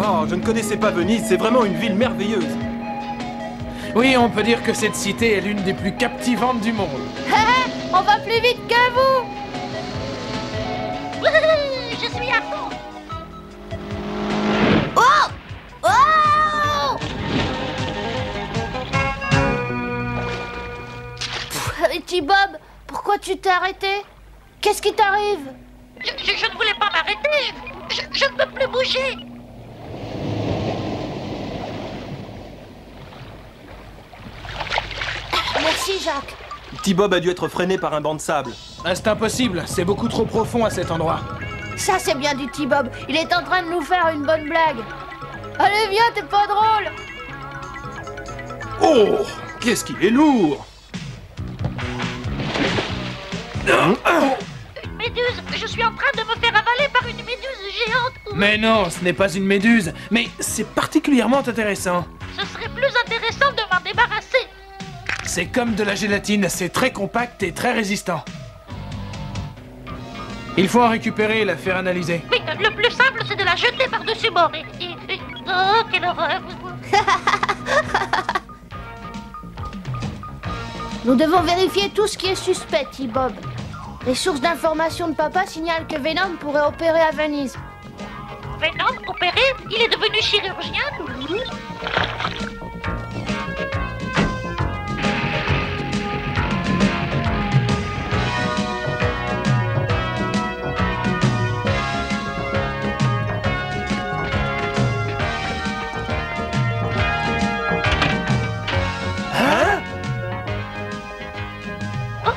Oh, je ne connaissais pas Venise, c'est vraiment une ville merveilleuse. Oui, on peut dire que cette cité est l'une des plus captivantes du monde. On va plus vite que vous. Je suis à fond. Oh! Oh! T-Bob, pourquoi tu t'es arrêté? Qu'est-ce qui t'arrive? Je ne voulais pas m'arrêter. Je ne peux plus bouger. Merci, Jacques. T-Bob a dû être freiné par un banc de sable. Ah, c'est impossible, c'est beaucoup trop profond à cet endroit. Ça, c'est bien du T-Bob. Il est en train de nous faire une bonne blague. Allez, viens, t'es pas drôle. Oh, qu'est-ce qu'il est lourd! Une méduse. Je suis en train de me faire avaler par une méduse géante. Mais non, ce n'est pas une méduse, mais c'est particulièrement intéressant. Ce serait plus intéressant de m'en débarrasser. C'est comme de la gélatine, c'est très compact et très résistant. Il faut en récupérer et la faire analyser. Oui, le plus simple, c'est de la jeter par-dessus bord. Oh, quelle horreur. Nous devons vérifier tout ce qui est suspect, T-Bob. Les sources d'informations de papa signalent que Venom pourrait opérer à Venise. Venom, opéré? Il est devenu chirurgien?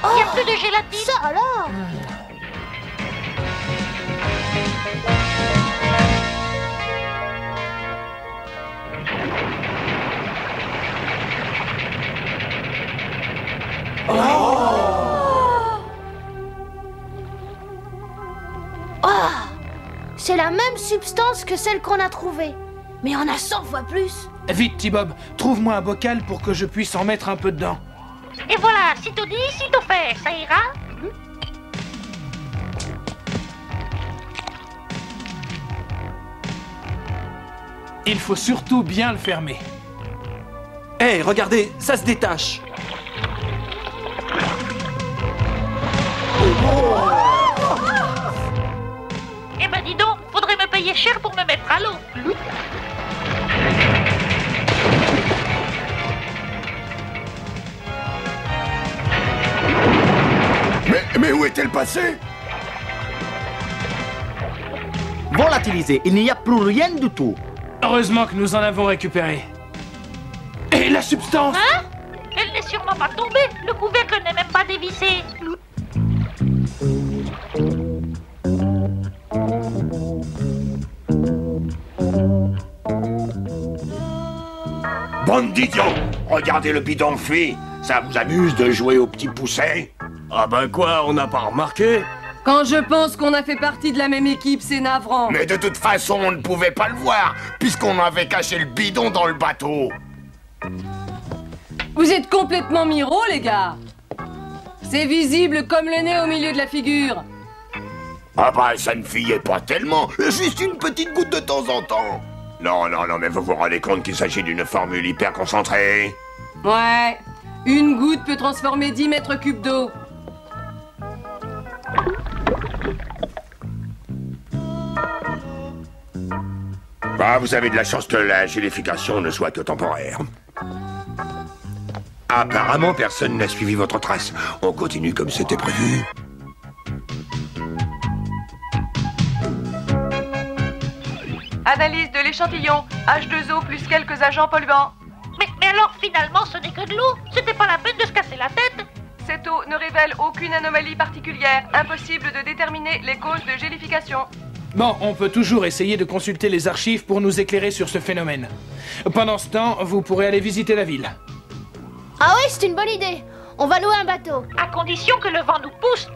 Oh, il n'y a plus de gélatine. Ça alors? C'est la même substance que celle qu'on a trouvée. Mais on a 100 fois plus. Vite, T-Bob, trouve-moi un bocal pour que je puisse en mettre un peu dedans. Et voilà, sitôt dit, sitôt fait, ça ira? Il faut surtout bien le fermer. Hé, regardez, ça se détache. Eh ben dis donc, faudrait me payer cher pour me mettre à l'eau. Mais où est-elle passée? Volatilisé, il n'y a plus rien du tout. Heureusement que nous en avons récupéré. Et la substance? Hein? Elle n'est sûrement pas tombée. Le couvercle n'est même pas dévissé. Bande d'idiots! Regardez le bidon fuit. Ça vous amuse de jouer aux petits poussets? Ah ben quoi, on n'a pas remarqué? Quand je pense qu'on a fait partie de la même équipe, c'est navrant. Mais de toute façon, on ne pouvait pas le voir, puisqu'on avait caché le bidon dans le bateau. Vous êtes complètement miro, les gars. C'est visible comme le nez au milieu de la figure. Ah bah, ça ne fuyait pas tellement. Juste une petite goutte de temps en temps. Non, mais vous vous rendez compte qu'il s'agit d'une formule hyper concentrée? Ouais. Une goutte peut transformer 10 mètres cubes d'eau. Bah, vous avez de la chance que la gélification ne soit que temporaire. Apparemment, personne n'a suivi votre trace. On continue comme c'était prévu. Analyse de l'échantillon. H2O plus quelques agents polluants. Mais alors, finalement, ce n'est que de l'eau. C'était pas la peine de se casser la tête. Cette eau ne révèle aucune anomalie particulière. Impossible de déterminer les causes de gélification. Bon, on peut toujours essayer de consulter les archives pour nous éclairer sur ce phénomène. Pendant ce temps, vous pourrez aller visiter la ville. Ah oui, c'est une bonne idée. On va louer un bateau. À condition que le vent nous pousse.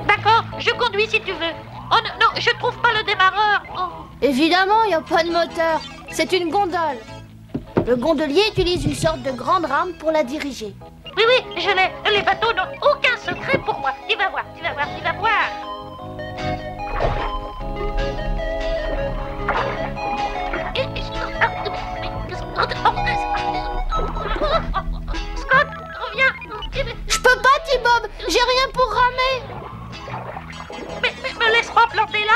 D'accord, je conduis si tu veux. Oh non, je trouve pas le démarreur. Oh. Évidemment, il n'y a pas de moteur. C'est une gondole. Le gondolier utilise une sorte de grande rame pour la diriger. Oui, je l'ai. Les bateaux n'ont aucun secret pour moi. Tu vas voir, tu vas voir, tu vas voir. Bob, j'ai rien pour ramer. Mais me laisse pas planter là.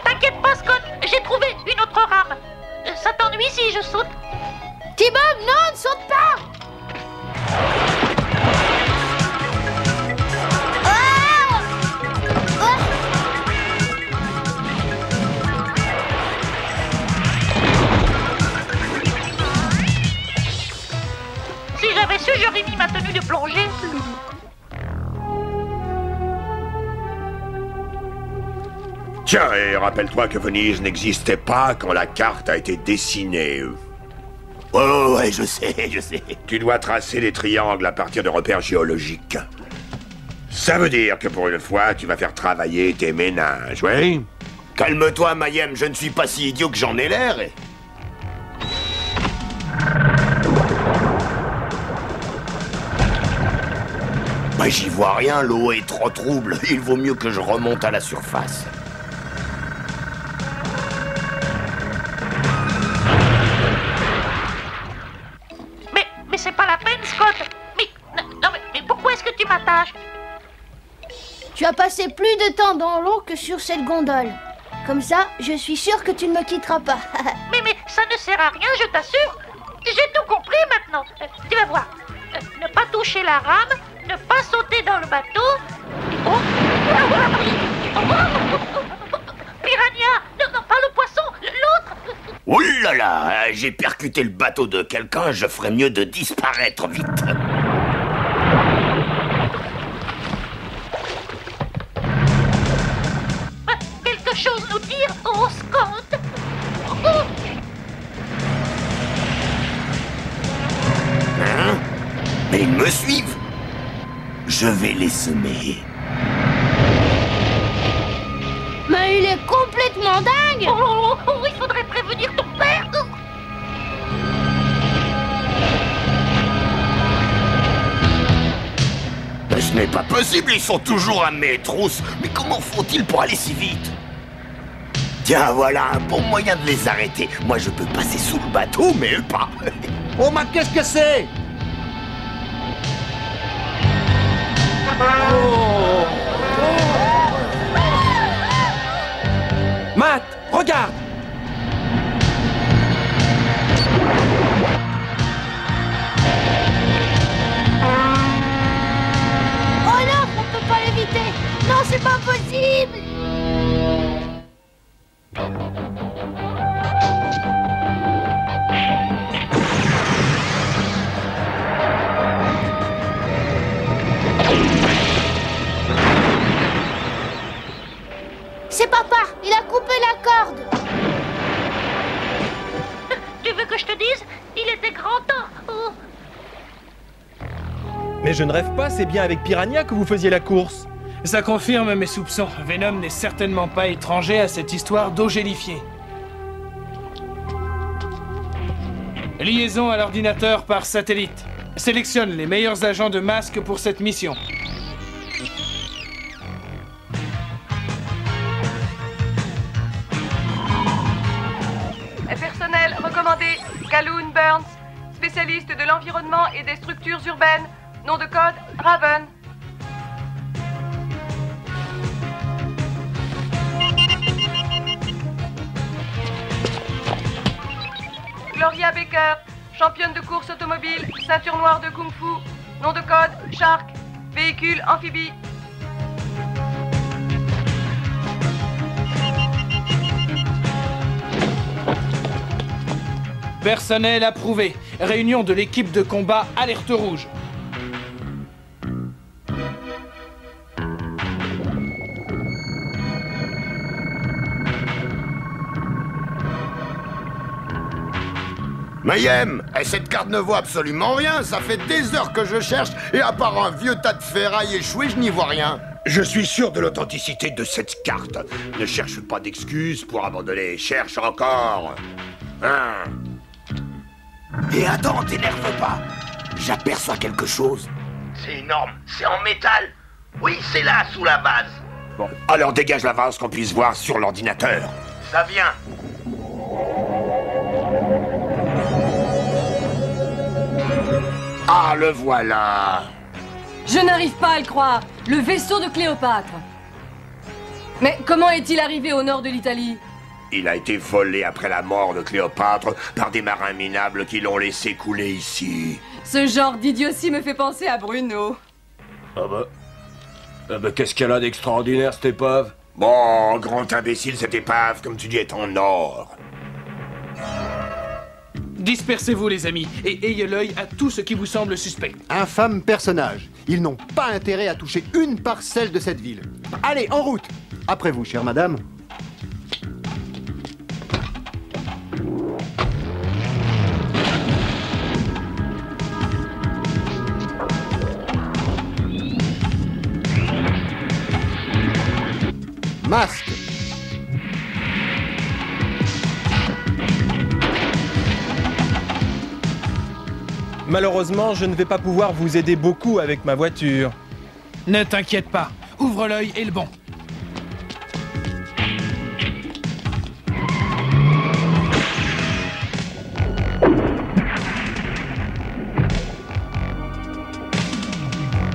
T'inquiète pas, Scott, j'ai trouvé une autre rame. Ça t'ennuie si je saute? T-Bob, non, ne saute pas. Si j'avais su, j'aurais mis ma tenue de plongée. Tiens, et rappelle-toi que Venise n'existait pas quand la carte a été dessinée. Oh, ouais, je sais. Tu dois tracer les triangles à partir de repères géologiques. Ça veut dire que pour une fois, tu vas faire travailler tes ménages, oui? Calme-toi, Mayhem, je ne suis pas si idiot que j'en ai l'air. Bah, j'y vois rien, l'eau est trop trouble. Il vaut mieux que je remonte à la surface. Mais c'est pas la peine, Scott. Mais pourquoi est-ce que tu m'attaches? Tu as passé plus de temps dans l'eau que sur cette gondole. Comme ça, je suis sûre que tu ne me quitteras pas. Mais ça ne sert à rien, je t'assure. J'ai tout compris maintenant. Tu vas voir. Ne pas toucher la rame, ne pas sauter dans le bateau. Oh. Piranha! Non, pas le poisson, l'autre. Ouh là là, j'ai percuté le bateau de quelqu'un, je ferais mieux de disparaître vite. Quelque chose nous tire, oh Scott. Oh. Hein? Mais ils me suivent. Je vais les semer. Mais il est complètement dingue. Oh, il faudrait prévenir ton père. Mais ce n'est pas possible, ils sont toujours à mes trousses. Mais comment font-ils pour aller si vite? Tiens, voilà un bon moyen de les arrêter. Moi, je peux passer sous le bateau, mais eux pas. Oh, mais qu'est-ce que c'est? Oh. Matt, regarde! Oh non, on peut pas l'éviter. Non, c'est pas possible. C'est papa, il a coupé la corde. Tu veux que je te dise? Il était grand temps. Oh. Mais je ne rêve pas, c'est bien avec Piranha que vous faisiez la course. Ça confirme mes soupçons. Venom n'est certainement pas étranger à cette histoire d'eau gélifiée. Liaison à l'ordinateur par satellite. Sélectionne les meilleurs agents de masque pour cette mission. Personnel recommandé, Calhoun Burns, spécialiste de l'environnement et des structures urbaines. Nom de code, Raven. Gloria Baker, championne de course automobile, ceinture noire de Kung Fu. Nom de code, Shark. Véhicule amphibie. Personnel approuvé. Réunion de l'équipe de combat Alerte Rouge. Mayhem, cette carte ne vaut absolument rien. Ça fait des heures que je cherche et à part un vieux tas de ferraille échoué, je n'y vois rien. Je suis sûr de l'authenticité de cette carte. Ne cherche pas d'excuses pour abandonner. Cherche encore. Hein? Et attends, t'énerve pas. J'aperçois quelque chose. C'est énorme, c'est en métal. Oui, c'est là, sous la base. Bon, alors dégage la vase qu'on puisse voir sur l'ordinateur. Ça vient. Ah, le voilà. Je n'arrive pas à le croire. Le vaisseau de Cléopâtre. Mais comment est-il arrivé au nord de l'Italie? Il a été volé après la mort de Cléopâtre par des marins minables qui l'ont laissé couler ici. Ce genre d'idiotie me fait penser à Bruno. Ah bah qu'est-ce qu'elle a d'extraordinaire, cette épave? Bon, grand imbécile, cette épave, comme tu dis, est en or. Dispersez-vous, les amis, et ayez l'œil à tout ce qui vous semble suspect. Infâme personnage. Ils n'ont pas intérêt à toucher une parcelle de cette ville. Allez, en route! Après vous, chère madame. Masque. Malheureusement, je ne vais pas pouvoir vous aider beaucoup avec ma voiture. Ne t'inquiète pas, ouvre l'œil et le bon.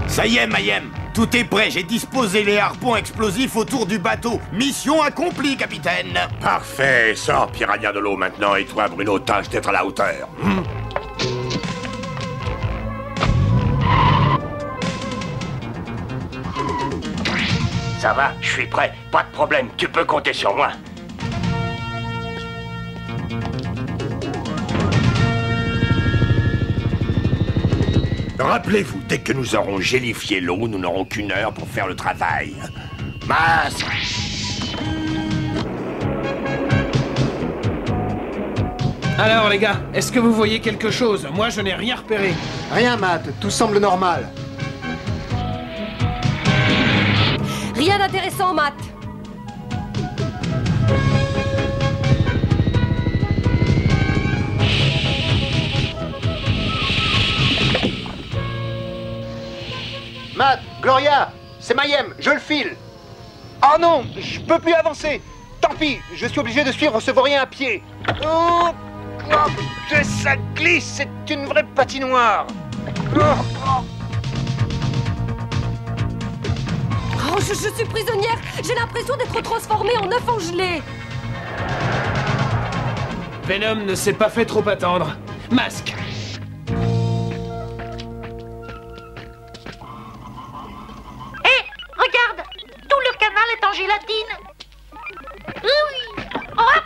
Ça y est, Mayhem. Tout est prêt, j'ai disposé les harpons explosifs autour du bateau. Mission accomplie, capitaine. Parfait, sors Piranha de l'eau maintenant, et toi, Bruno, tâche d'être à la hauteur. Ça va, je suis prêt. Pas de problème, tu peux compter sur moi. Rappelez-vous, dès que nous aurons gélifié l'eau, nous n'aurons qu'une heure pour faire le travail. Masque! Alors, les gars, est-ce que vous voyez quelque chose? Moi, je n'ai rien repéré. Rien, Matt. Tout semble normal. Rien d'intéressant, Matt. Matt, Gloria, c'est Mayhem, je le file. Oh non, je peux plus avancer. Tant pis, je suis obligé de suivre ce vaurien à pied. Oh, que ça glisse, c'est une vraie patinoire. Oh, je suis prisonnière. J'ai l'impression d'être transformée en œuf en gelée. Venom ne s'est pas fait trop attendre. Masque! Regarde, tout le canal est en gélatine. Oui. Oh.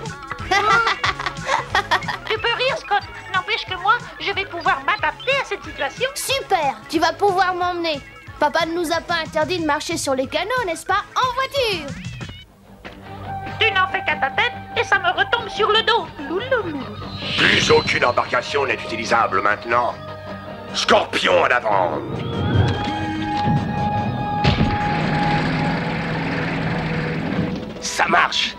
Tu peux rire, Scott. N'empêche que moi, je vais pouvoir m'adapter à cette situation. Super, tu vas pouvoir m'emmener. Papa ne nous a pas interdit de marcher sur les canaux, n'est-ce pas? En voiture. Tu n'en fais qu'à ta tête et ça me retombe sur le dos. Louloulou. Plus aucune embarcation n'est utilisable maintenant. Scorpion en avant! Ça marche.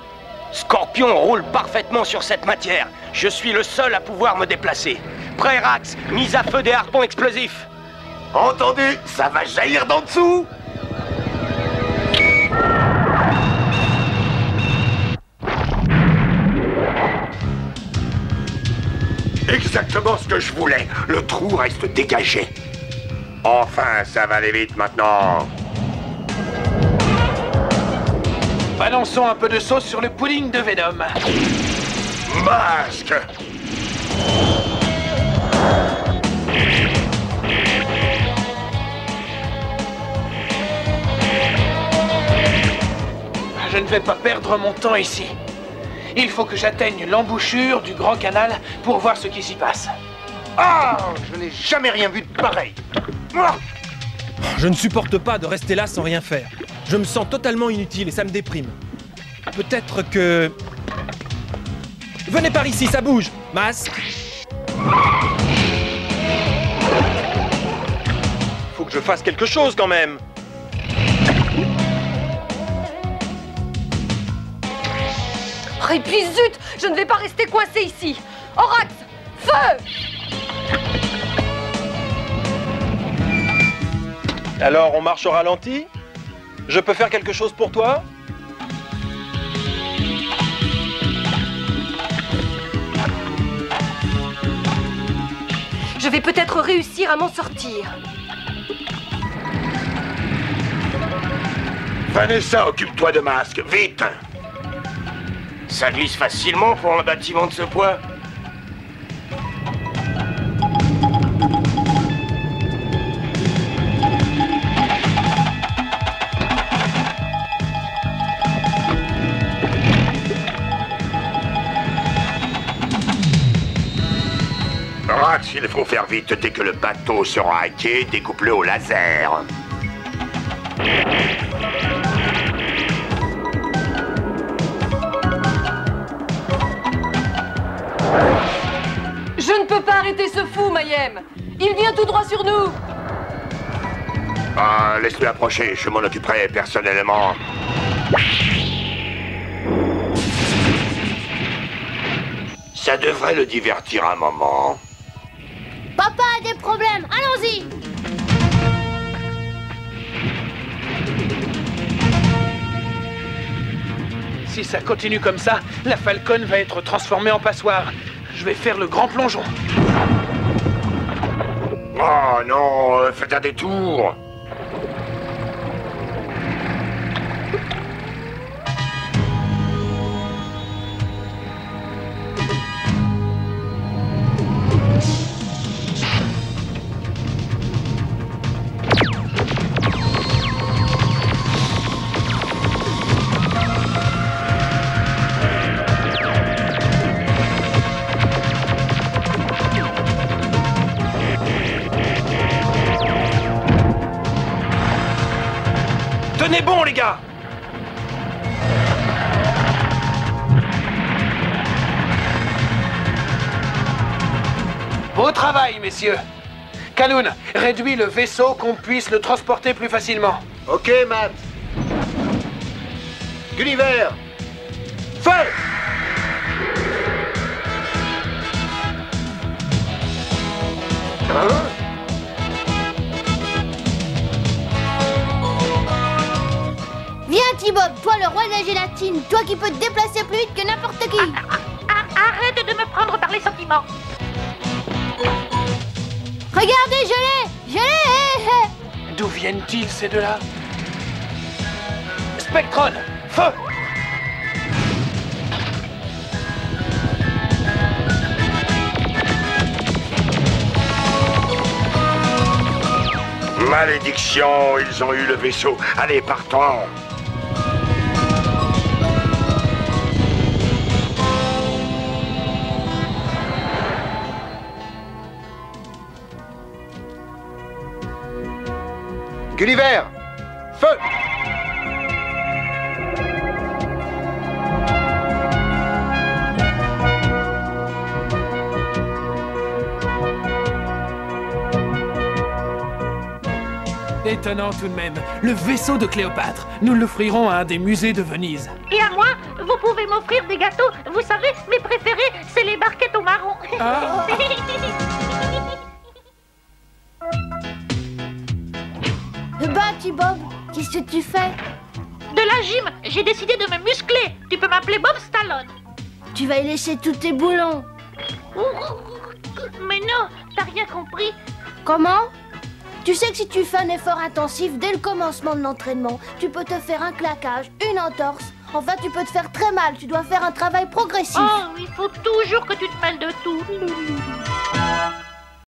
Scorpion roule parfaitement sur cette matière. Je suis le seul à pouvoir me déplacer. Prêt, Rax, mise à feu des harpons explosifs. Entendu, ça va jaillir d'en dessous! Exactement ce que je voulais. Le trou reste dégagé. Enfin, ça va aller vite maintenant. Balançons un peu de sauce sur le pudding de Venom. Masque! Je ne vais pas perdre mon temps ici. Il faut que j'atteigne l'embouchure du grand canal pour voir ce qui s'y passe. Ah, je n'ai jamais rien vu de pareil. Ah. Je ne supporte pas de rester là sans rien faire. Je me sens totalement inutile et ça me déprime. Peut-être que... Venez par ici, ça bouge. Masque. Faut que je fasse quelque chose quand même. Oh, et puis zut, je ne vais pas rester coincé ici. Orax, feu! Alors, on marche au ralenti? Je peux faire quelque chose pour toi? Je vais peut-être réussir à m'en sortir. Vanessa, occupe-toi de Masque, vite! Ça glisse facilement pour un bâtiment de ce poids. Rax, il faut faire vite. Dès que le bateau sera à quai, découpe-le au laser. Je ne peux pas arrêter ce fou, Mayhem. Il vient tout droit sur nous. Ah, laisse-le approcher, je m'en occuperai personnellement. Ça devrait le divertir un moment. Papa a des problèmes, allons-y! Si ça continue comme ça, la Falcon va être transformée en passoire. Je vais faire le grand plongeon. Oh non, faites un détour. Tenez bon, les gars! Beau travail, messieurs. Kaloun, réduis le vaisseau qu'on puisse le transporter plus facilement. Ok, Matt. Gulliver. Feu! Viens, T-Bob, toi le roi de la gélatine, toi qui peux te déplacer plus vite que n'importe qui. Arrête de me prendre par les sentiments. Regardez, je l'ai. D'où viennent-ils, ces deux-là? Spectron, feu! Malédiction, ils ont eu le vaisseau. Allez, partons. Gulliver. Feu! Étonnant tout de même. Le vaisseau de Cléopâtre. Nous l'offrirons à un des musées de Venise. Et à moi, vous pouvez m'offrir des gâteaux. Vous savez, mes préférés, c'est les barquettes au marron. Ah. Bah, T-Bob, qu'est-ce que tu fais? De la gym, j'ai décidé de me muscler. Tu peux m'appeler Bob Stallone. Tu vas y laisser tous tes boulons. Mais non, t'as rien compris. Comment? Tu sais que si tu fais un effort intensif dès le commencement de l'entraînement, tu peux te faire un claquage, une entorse. Enfin, tu peux te faire très mal. Tu dois faire un travail progressif. Oh, il faut toujours que tu te mêles de tout.